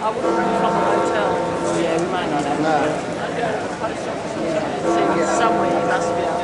I wouldn't be from a hotel. Yeah, we might not have. No. Somewhere you must be able to.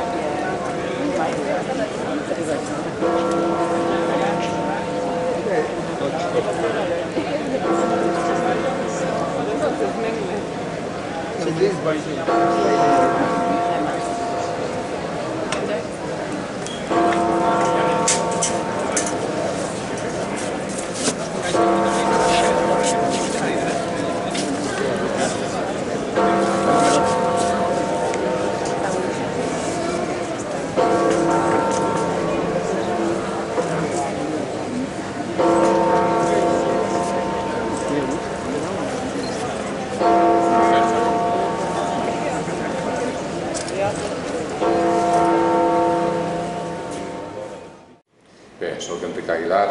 Bé, soc Enric Aguilar,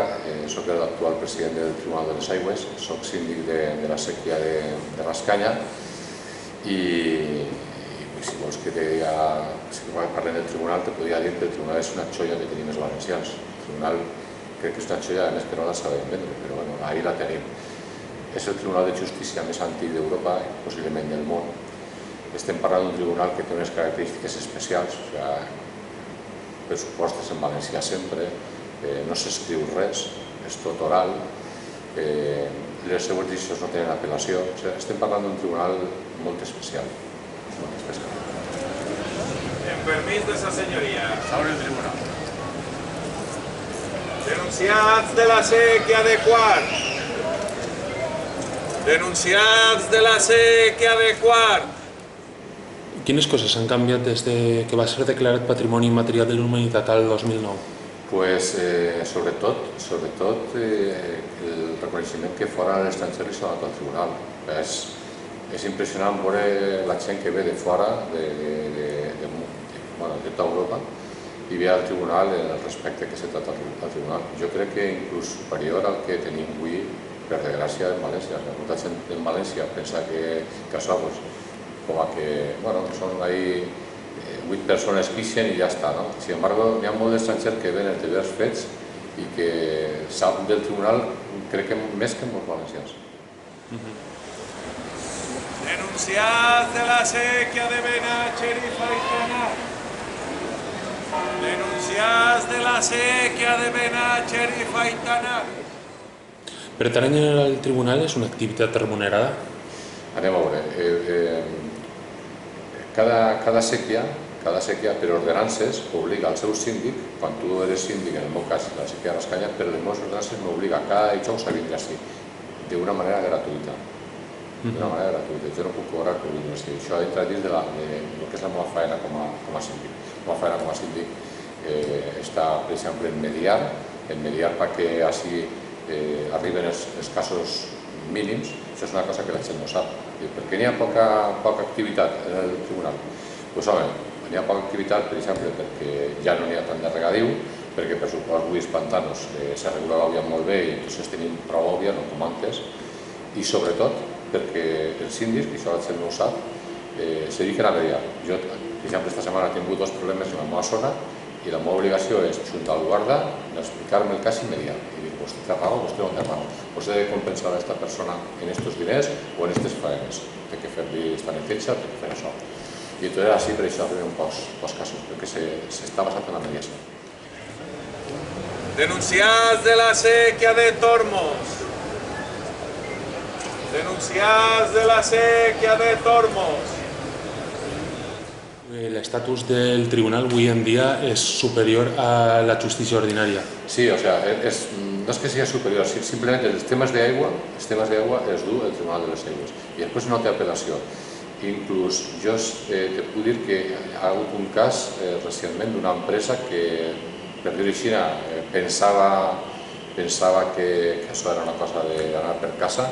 soc l'actual president del Tribunal de les Aigües, soc síndic de la séquia de Rascanya i si vols que parlem del tribunal te podria dir que el tribunal és una xoia que tenim els valencians. El tribunal crec que és una xoia, a més que no la sabem vendre, però bueno, ahí la tenim. És el tribunal de justícia més antic d'Europa i possiblement del món. Estem parlant d'un tribunal que té unes característiques especials, pressupostes en valencià sempre, no s'escriu res, és tot oral, les seues decisions no tenen apel·lació. Estem parlant d'un tribunal molt especial. En permís de esa señoría, sobre el tribunal. Denunciats de la séquia de Quart. Denunciats de la séquia de Quart. Quines coses han canviat des que va ser declarat Patrimoni Immaterial de la Humanitat al 2009? Pues, sobretot el reconeixement que fora l'estranger s'ha donat al tribunal. És impressionant veure la gent que ve de fora, de tota Europa, i ve al tribunal el respecte que s'ha tractat al tribunal. Jo crec que inclús superior al que tenim avui, per desgràcia, en València. Molta gent en València pensa que això, com que són ahí 8 persones que ixen i ja està. Sin embargo, hi ha molts estrangers que ven els diversos fets i que saben del tribunal, crec que més que molts valencians. Denunciats de la séquia de Benàcher i Faitanar. Denunciats de la séquia de Benàcher i Faitanar. Pertànyer al tribunal és una activitat remunerada? Anem a veure. Cada sèquia, per ordenances, obliga al seu síndic, quan tu eres síndic, en el meu cas, la sèquia de Rascanya, per les meves ordenances m'obliga cada dijous a vindre així, d'una manera gratuïta. D'una manera gratuïta. Jo no puc cobrar per vindre així. Això entra dins del que és la meva feina com a síndic. La meva feina com a síndic està, per exemple, en mediar perquè així arriben els casos mínims. Això és una cosa que la gent no sap. Per què n'hi ha poca activitat en el tribunal? Doncs home, n'hi ha poca activitat, per exemple, perquè ja no n'hi ha tant de regadiu, perquè per supost avui els pantanos s'ha regulat l'òvia molt bé i entonces tenim prou òvia, no com antes, i sobretot perquè els síndics, que això la gent no ho sap, se dediquen a mediar. Jo, per exemple, aquesta setmana he tingut 2 problemes en la meva zona i la meva obligació és juntar el guarda, explicar-me el cas i mediar. I dic, vostè té raó, vostè no té raó. Vostè ha de compensar a aquesta persona en estos diners o en aquestes faenes. Té que fer-li esta neteja, té que fer això. I entonces així per això arriben pocs casos, perquè s'està basat en la mediació. Denunciats de la séquia de Tormos. Denunciats de la séquia de Tormos. L'estatus del tribunal avui en dia és superior a la justícia ordinària. Sí, o sea, no és que sigui superior, simplement els temes d'aigua els du el Tribunal de les Aigües i després no té apel·lació. Inclús jo te puc dir que hi ha hagut un cas recentment d'una empresa que, per dir-ho així, pensava que això era una cosa d'anar per casa,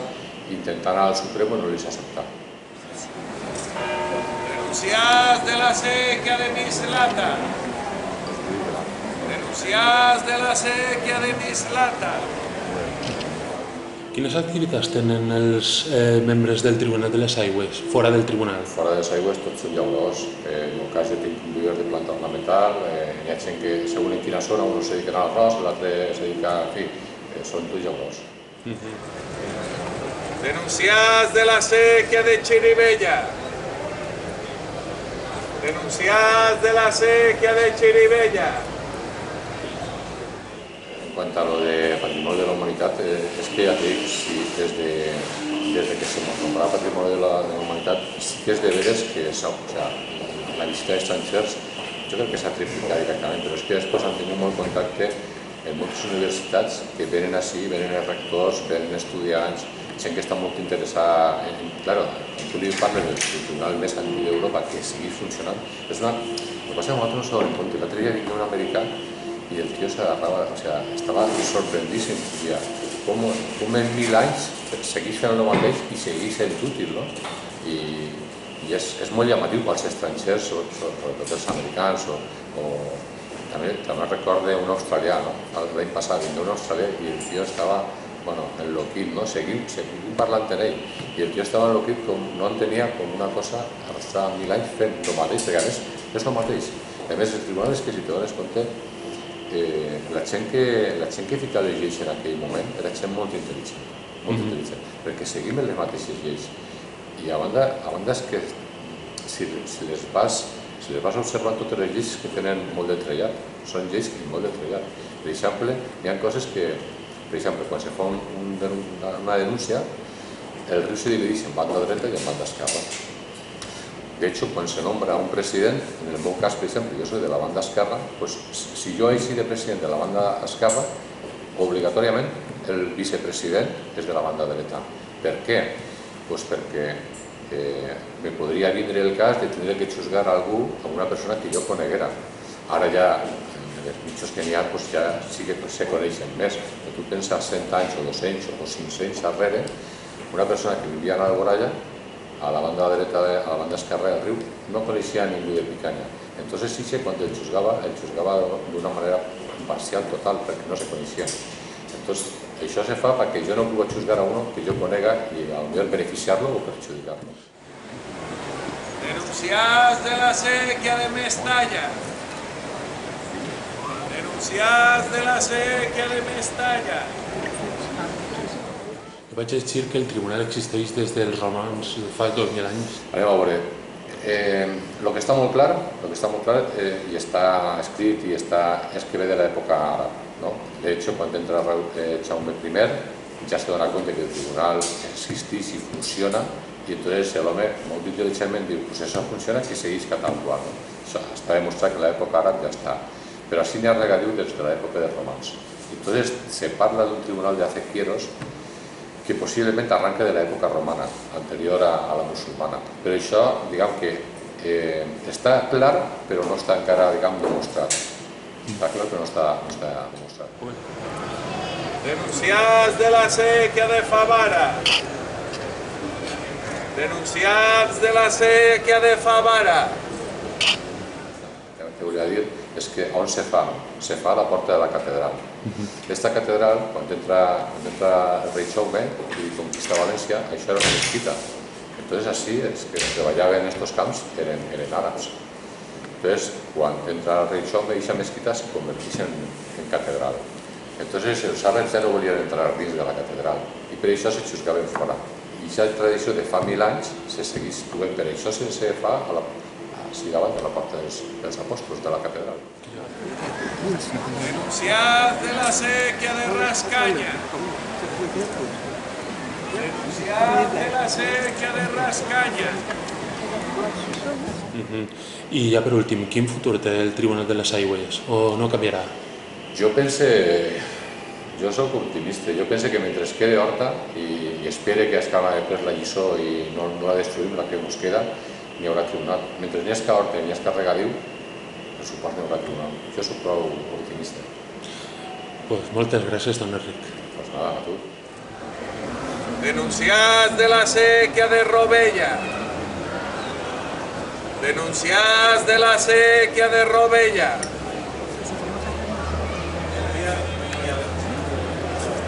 intentant anar al Supremo i no li s'ha acceptat. Denunciats de la séquia de Mislata. Denunciats de la séquia de Mislata. Quines activitats tenen els membres del Tribunal de les Aigües, fora del tribunal? Fora de les aigües tots són llauradors. En el cas jo tinc conduïdors de planta ornamental, hi ha gent que segons en quina zona, un se dedica a l'arròs, l'altre se dedica, en fi, són tots llauradors. Denunciats de la sequía de Chirivella. Denunciats de la sequía de Chirivella. En cuanto a lo de Patrimonio de la Humanidad, es que ya te digo, sí, desde que se nos nombraba Patrimonio de la Humanidad, sí que es de veres que la visita de extranjeros, yo creo que s'ha triplicat directament, però és que després han tingut molt contacte en moltes universitats que venen així, venen els rectors, venen estudiants, gent que està molt interessada en... Claro, tu li parles del tribunal més antic d'Europa que sigui funcionant. És una... El que passa és que nosaltres no sabem compte. L'altre dia venia un americà i el tio s'agarrava, o sea, estava sorprendíssim. Dia, com en 1000 anys segueix fent el mateix i segueix sent útil, no? I és molt llamatiu pels estrangers, sobretot els americans, o també recordo un australià, no? L'any passat venia un australià i el tio estava enloquit, no? Seguim parlant amb ell i el tio estava enloquit com no entenia com una cosa estava 1000 anys fent el mateix, perquè a més és el mateix. A més, el tribunal és que si te dones compte la gent que fica les lleis en aquell moment era gent molt intel·ligent, perquè seguim les mateixes lleis. I a banda és que si les vas observant totes les lleis que tenen molt de trellat, són lleis que tenen molt de trellat. Per exemple, hi ha coses que, per exemple, quan se fa una denúncia, el riu se divideix en banda dreta i en banda esquerra. De hecho, quan se nombra un president, en el meu cas, per exemple, jo soy de la banda esquerra, pues si jo he sigut president de la banda esquerra, obligatòriament el vicepresident és de la banda dreta. Per què? Pues perquè me podria vindre el cas de tenir que juzgar algú a una persona que jo coneguera. Ara ja, els mitjos que n'hi ha, ja sí que se coneixen més. Tu penses 100 anys o 200 o 500 darrere, una persona que vivia a l'Alboraya, a la banda dreta, a la banda esquerra del riu, no coneixia a ningú de Picanya. Entonces sí que quan el juzgava d'una manera parcial, total, perquè no se coneixien. Entonces, això se fa perquè jo no puc juzgar a uno que jo conega i potser beneficiar-lo o perjudicar-lo. Denunciats de la sequía de Mestalla. Denunciats de la sequía de Mestalla. Vaig llegir que el tribunal existeix des dels romans fa 2000 anys. Anem a veure. Lo que està molt clar i està escrit i és que ve de l'època àrab. De hecho, quan entra Jaume I, ja se dona compte que el tribunal existeix i funciona i entonces l'home, molt intel·ligentment, diu pues això funciona, que segueix tal qual. Això està demostrat que en l'època àrab ja està. Però així n'hi ha regadiu des de l'època dels romans. Entonces se parla d'un tribunal de hacequieros que possiblement arranca de l'època romana, anterior a la musulmana. Però això, diguem que està clar, però no està encara, demostrat. Està clar, però no està demostrat. Denunciats de la sequía de Favara. Denunciats de la sequía de Favara. El que volia dir és que on se fa? Se fa a la porta de la catedral. Aquesta catedral, quan entra el rei Jaume i conquista València, això era una mesquita. Entonces, així, els que treballaven en aquests camps eren àrabs. Entonces, quan entra el rei Jaume, aquesta mesquita se converteix en catedral. Entonces, els àrabs ja no volien entrar dins de la catedral i per això se juzgaven fora. I aquesta tradició de fa 1000 anys se segueix duent, per això se fa així davant de la porta dels apòstols de la catedral. Denunciats de la sequía de Rascaña. Denunciats de la sequía de Rascaña. I ja per últim, quin futur té el Tribunal de les Aigües? O no canviarà? Jo soc optimista. Jo penso que mentre quede Horta i espere que escala després la lliçó i no la destruïm, la que ens queda, n'hi haurà tribunal. Mentre n'hi ha Horta i n'hi ha regadiu, per suport n'hi haurà tribunal. Jo soc prou optimista. Moltes gràcies, don Enric. Pues nada, a tu. Denunciats de la sequía de Robella. Denunciats de la sequía de Robella.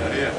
María.